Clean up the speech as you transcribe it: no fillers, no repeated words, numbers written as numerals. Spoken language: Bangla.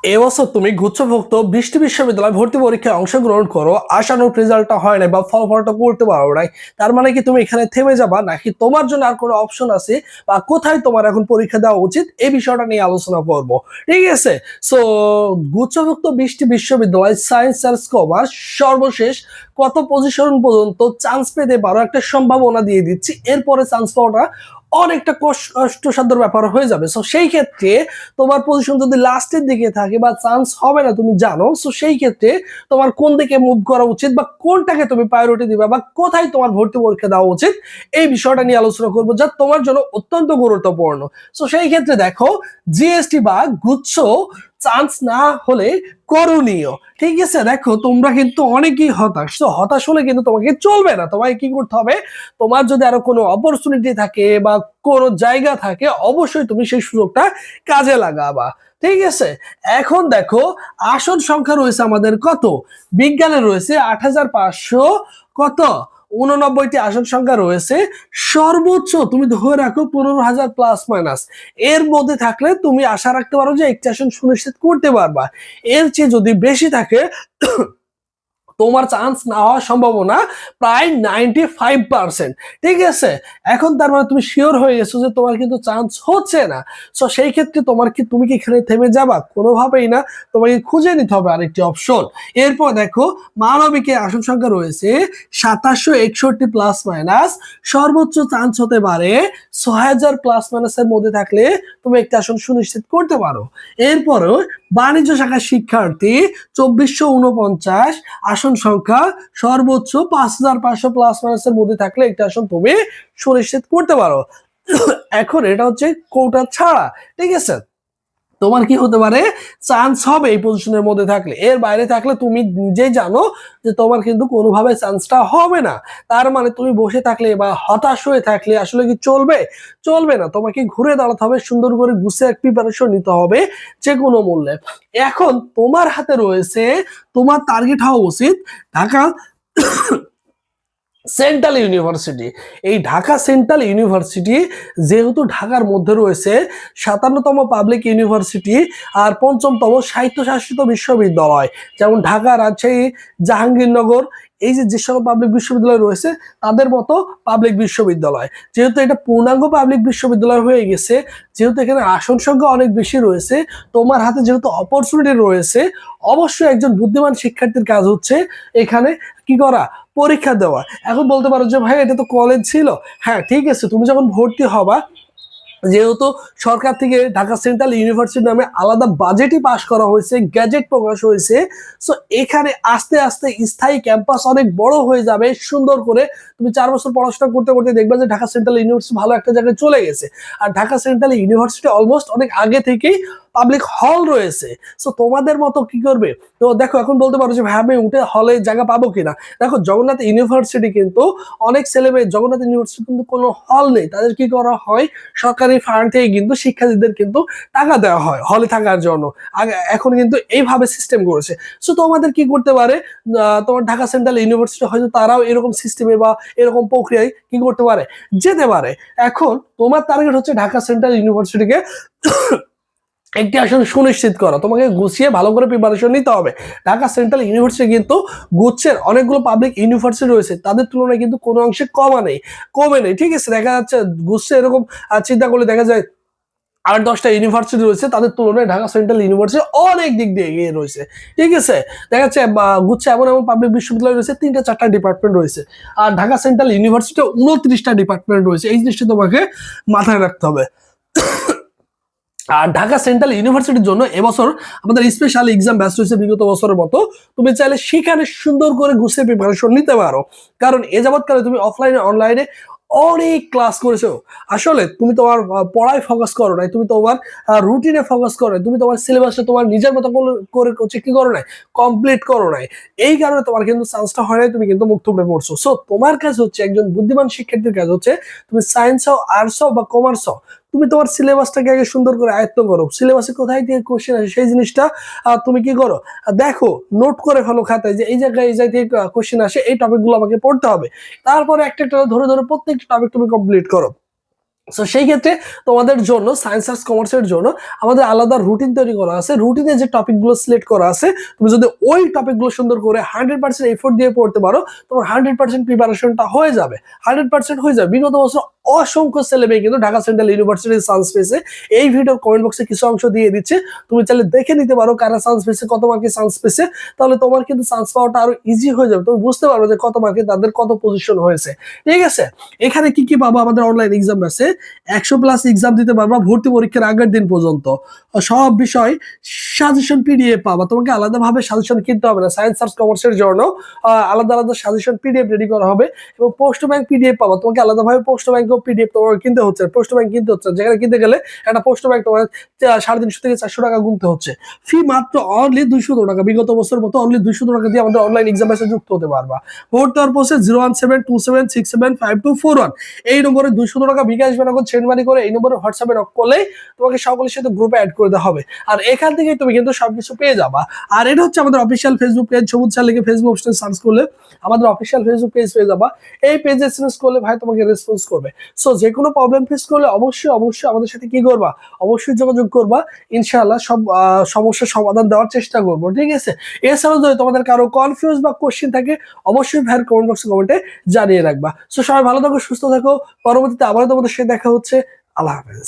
এবছর তুমি গুচ্ছভুক্ত বৃষ্টি বিশ্ববিদ্যালয় ভর্তি পরীক্ষায় অংশগ্রহণ করো, আশানুরূপ রেজাল্টটা হয় না বা ফলাফলটা করতে পারো নাই, তার মানে কি তুমি এখানে থেমে যাবা নাকি তোমার জন্য আর কোনো অপশন আছে বা কোথায় তোমার এখন পরীক্ষা দেওয়া উচিত এই বিষয়টা নিয়ে আলোচনা করব। ঠিক আছে। সো গুচ্ছভুক্ত বৃষ্টি বিশ্ববিদ্যালয় সায়েন্স আর কমার্স সর্বশেষ কত পজিশন পর্যন্ত চান্স পেতে পারো একটা সম্ভাবনা দিয়ে দিচ্ছি, এরপরে চান্স পাওয়াটা অনেকটা কষ্টসাধ্য ব্যাপার হয়ে যাবে। সো সেই ক্ষেত্রে তোমার পজিশন যদি লাস্টের দিকে থাকে বা চান্স হবে না তুমি জানো, সো সেই ক্ষেত্রে তোমার কোন দিকে মুভ করা উচিত বা কোনটাকে তুমি প্রায়োরিটি দিবা বা কোথায় তোমার ভর্তি পরীক্ষা দেওয়া উচিত এই বিষয়টা নিয়ে আলোচনা করবো, যা তোমার জন্য অত্যন্ত গুরুত্বপূর্ণ। সো সেই ক্ষেত্রে দেখো, জিএসটি বা গুচ্ছ চান্স না হলে করণীয়। ঠিক আছে, দেখো তোমরা কিন্তু অনেকেই হতাশ, তো হতাশ হলে কিন্তু তোমাকে চলবে না। তোমাকে কি করতে হবে, তোমার যদি আরো কোনো অপরচুনিটি থাকে বা কোনো জায়গা থাকে অবশ্যই তুমি সেই সুযোগটা কাজে লাগাবা। ঠিক আছে। এখন দেখো, আসন সংখ্যা রয়েছে আমাদের কত, বিজ্ঞানে রয়েছে ৮,৫০০ কত 89টি আসন সংখ্যা রয়েছে। সর্বোচ্চ তুমি ধরে রাখো 15,000 প্লাস মাইনাস এর মধ্যে থাকলে তুমি আশা রাখতে পারো যে একটি আসন সুনিশ্চিত করতে পারবা। এর চেয়ে যদি বেশি থাকে তোমার চান্স না হওয়ার সম্ভাবনা প্রায় 95%। ঠিক আছে। এখন তার মানে তুমি শিওর হয়ে গেছো যে তোমার কিন্তু চান্স হচ্ছে না। সো সেই ক্ষেত্রে তুমি কি এখানে থেমে যাবা? কোনোভাবেই না, তোমাকে খুঁজে নিতে হবে আরেকটি অপশন। এরপর দেখো, মানবিকে আসন সংখ্যা রয়েছে 2761 প্লাস মাইনাস, সর্বোচ্চ চান্স হতে পারে 6000 প্লাস মাইনাসের মধ্যে থাকলে তুমি একটা আসন সুনিশ্চিত করতে পারো। এরপরও বাণিজ্য শাখার শিক্ষার্থী 2449 আসন সংখ্যা, সর্বোচ্চ 5500 প্লাস মাইনাসের মধ্যে থাকলে একটা আসন তুমি সুনিশ্চিত করতে পারো। এখন এটা হচ্ছে কোটা ছাড়া। ঠিক আছে। তোমার কি হতে পারে, চান্স হবে এই পজিশনের মধ্যে থাকলে, এর বাইরে থাকলে তুমি নিজেই জানো যে তোমার কিন্তু কোনোভাবে চান্সটা হবে না। তার মানে তুমি বসে থাকলে বা হতাশ হয়ে থাকলে আসলে কি চলবে? চলবে না, তোমাকে ঘুরে দাঁড়াতে হবে, সুন্দর করে গুছিয়ে প্রিপারেশন নিতে হবে যে কোনো মূল্যে। এখন তোমার হাতে রয়েছে, তোমার টার্গেট হওয়া উচিত ঢাকা সেন্ট্রাল ইউনিভার্সিটি। এই ঢাকা সেন্ট্রাল ইউনিভার্সিটি যেহেতু ঢাকার মধ্যে রয়েছে 57তম পাবলিক ইউনিভার্সিটি আর 5ম স্বায়ত্তশাসিত বিশ্ববিদ্যালয়, যেমন ঢাকা, রাজশাহী, জাহাঙ্গীরনগর, এই যে সকল পাবলিক বিশ্ববিদ্যালয় রয়েছে তাদের মতো পাবলিক বিশ্ববিদ্যালয়। যেহেতু এটা পূর্ণাঙ্গ পাবলিক বিশ্ববিদ্যালয় হয়ে গেছে, যেহেতু এখানে আসন সংখ্যা অনেক বেশি রয়েছে, তোমার হাতে যেহেতু অপরচুনিটি রয়েছে, অবশ্যই একজন বুদ্ধিমান শিক্ষার্থীর কাজ হচ্ছে এখানে কি করা, পরীক্ষা দেওয়া। এখন বলতে পারো যে ভাই এটা তো কলেজ ছিল। হ্যাঁ ঠিক আছে, তুমি যখন ভর্তি হবা, যেহেতু সরকার থেকে ঢাকা সেন্ট্রাল ইউনিভার্সিটি নামে আলাদা বাজেটই পাস করা হয়েছে, গ্যাজেট প্রকাশ হয়েছে। সো এখানে আস্তে আস্তে স্থায়ী ক্যাম্পাস অনেক বড় হয়ে যাবে সুন্দর করে। তুমি 4 বছর পড়াশোনা করতে করতে দেখবে যে ঢাকা সেন্ট্রাল ইউনিভার্সিটি ভালো একটা জায়গায় চলে গেছে। আর ঢাকা সেন্ট্রাল ইউনিভার্সিটি অলমোস্ট অনেক আগে থেকেই পাবলিক হল রয়েছে। সো তোমাদের মতো কি করবে, তো দেখো এখন বলতে পারো যে ভাই আমি উঠে হলে জায়গা পাবো কিনা। দেখো জগন্নাথ ইউনিভার্সিটি কিন্তু অনেক ছেলেমেয়ে, জগন্নাথ ইউনিভার্সিটি কিন্তু কোনো হল নেই, তাদের কি করা হয়, সরকারি ফান্ড থেকে কিন্তু শিক্ষার্থীদের কিন্তু টাকা দেওয়া হয় হলে থাকার জন্য। আগে এখন কিন্তু এইভাবে সিস্টেম করেছে। সো তোমাদের কি করতে পারে, তোমার ঢাকা সেন্ট্রাল ইউনিভার্সিটি হয়তো তারাও এরকম সিস্টেমে বা এরকম প্রক্রিয়ায় কি করতে পারে, যেতে পারে। এখন তোমার টার্গেট হচ্ছে ঢাকা সেন্ট্রাল ইউনিভার্সিটিকে একটি আসন সুনিশ্চিত করা, তোমাকে গুছিয়ে ভালো করে প্রিপারেশন নিতে হবে। ঢাকা সেন্ট্রাল ইউনিভার্সিটি কিন্তু গুচ্ছের অনেকগুলো পাবলিক ইউনিভার্সিটি রয়েছে তাদের তুলনায় কিন্তু কোনো অংশে কমে নেই। ঠিক আছে, দেখা যাচ্ছে গুচ্ছে এরকম চিন্তা করলে দেখা যায় 8-10টা ইউনিভার্সিটি রয়েছে, তাদের তুলনায় ঢাকা সেন্ট্রাল ইউনিভার্সিটি অনেক দিক দিয়ে এগিয়ে রয়েছে। ঠিক আছে, দেখা যাচ্ছে গুচ্ছে এমন এমন পাবলিক বিশ্ববিদ্যালয় রয়েছে 3টা 4টা ডিপার্টমেন্ট রয়েছে, আর ঢাকা সেন্ট্রাল ইউনিভার্সিটি 29টা ডিপার্টমেন্ট রয়েছে। এই জিনিসটা তোমাকে মাথায় রাখতে হবে। আর ঢাকা সেন্ট্রাল ইউনিভার্সিটির জন্য এবছর আমাদের স্পেশাল এক্সাম ব্যাচ রয়েছে বিগত বছরের মতো। তুমি চাইলে সেখানে সুন্দর করে গুছিয়ে প্রিপারেশন নিতে পারো, কারণ এ যাবৎকালে তুমি অফলাইনে অনলাইনে অনেক ক্লাস করেছো। আসলে তুমি তোমার পড়ায় ফোকাস করো নাই, তুমি তোমার রুটিনে ফোকাস করো নাই, তুমি তোমার সিলেবাসটা তোমার নিজের মতো করে কি করো নাই, কমপ্লিট করো নাই। এই কারণে তোমার কিন্তু চান্সটা হয় নাই, তুমি কিন্তু মুখ থুবড়ে পড়ছো। সো তোমার কাজ হচ্ছে, একজন বুদ্ধিমান শিক্ষার্থীর কাজ হচ্ছে, তুমি সায়েন্স হও, আর্টস হও বা কমার্স হও, তুমি তোমার সিলেবাসটাকে আগে সুন্দর করে আয়ত্ত করো। সিলেবাসে কোথায় থেকে কোশ্চেন আসে সেই জিনিসটা তুমি কি করো, দেখো, নোট করে ফেলো খাতায় যে এই জায়গায় এই জায়গা থেকে কোশ্চেন আসে, এই টপিকগুলো আমাকে পড়তে হবে। তারপরে একটা একটা ধরে ধরে প্রত্যেকটা টপিক তুমি কমপ্লিট করো। সো সেই ক্ষেত্রে তোমাদের জন্য সায়েন্স আর্টস কমার্সের জন্য আমাদের আলাদা রুটিন তৈরি করা আছে। রুটিনে যে টপিকগুলো সিলেক্ট করা আছে, তুমি যদি ওই টপিকগুলো সুন্দর করে 100% এফোর্ট দিয়ে পড়তে পারো, তোমার 100% প্রিপারেশনটা হয়ে যাবে, 100% হয়ে যাবে। বিগত বছর অসংখ্য ছেলে মেয়ে কিন্তু ঢাকা সেন্ট্রাল ইউনিভার্সিটির চান্স পেয়েছে। এই ভিডিওর কমেন্ট বক্সে কিছু অংশ দিয়ে দিচ্ছে, তুমি চাইলে দেখে নিতে পারো কারা চান্স পেয়েছে, কত মার্কে চান্স পেয়েছে। তাহলে তোমার কিন্তু চান্স পাওয়াটা আরো ইজি হয়ে যাবে, তুমি বুঝতে পারবে যে কত মার্কে তাদের কত পজিশন হয়েছে। ঠিক আছে, এখানে কি কি পাবো? আমাদের অনলাইন এক্সাম আছে, 100+ এক্সাম দিতে পারবা ভর্তি পরীক্ষার আগের দিন পর্যন্ত। সব বিষয় সাজেশন পিডিএফ পাবা, তোমাকে আলাদাভাবে সাজেশন কিনতে হবে না। সায়েন্স আর্টস কমার্সের জন্য আলাদা আলাদা সাজেশন পিডিএফ রেডি করা হবে, এবং পোস্ট ব্যাংক পিডিএফ পাবা, তোমাকে আলাদাভাবে পোস্ট ব্যাংকও পিডিএফ তোমার কিনতে হচ্ছে, পোস্ট ব্যাংক কিনতে হচ্ছে, যেখানে কিনতে গেলে একটা পোস্ট ব্যাংক তোমার 350 থেকে 400 টাকা গুনতে হচ্ছে। ফি মাত্র অনলি 200 টাকা, বিগত বছর মতো অনলি 200 টাকা দিয়ে আমাদের অনলাইন এক্সামের সাথে যুক্ত হতে পারবা। ভোট দেওয়ার প্রসেস 01727675241, এই নম্বরে 200 টাকা বিকাশ বানাগত সেন্ড মানি করে এই নম্বরে হোয়াটসঅ্যাপে নক করলেই তোমাকে সকলের সাথে গ্রুপে অ্যাড করে দেওয়া হবে, আর এখান থেকে তুমি কিন্তু সবকিছু পেয়ে যাবা। আর এটা হচ্ছে আমাদের অফিসিয়াল ফেসবুক পেজ, সবুজ স্যার লিখে ফেসবুক অপশন সার্চ করলে আমাদের অফিসিয়াল ফেসবুক পেজ পেয়ে যাবা। এই পেজে এসএমএস করলে ভাই তোমাকে রেসপন্স করবে। সো যে কোনো প্রবলেম ফেস করলে অবশ্যই অবশ্যই আমাদের সাথে কি করবা, অবশ্যই যোগাযোগ করবা, ইনশাআল্লাহ সব সমস্যার সমাধান দেওয়ার চেষ্টা করবো। ঠিক আছে, এছাড়াও যদি তোমাদের কারো কনফিউজ বা কোশ্চেন থাকে অবশ্যই ভাইয়ের কমেন্ট বক্সে কমেন্টে জানিয়ে রাখবা। সো সবাই ভালো থাকো, সুস্থ থাকো, পরবর্তীতে আবারও তোমাদের সাথে দেখা হচ্ছে। আল্লাহ হাফেজ।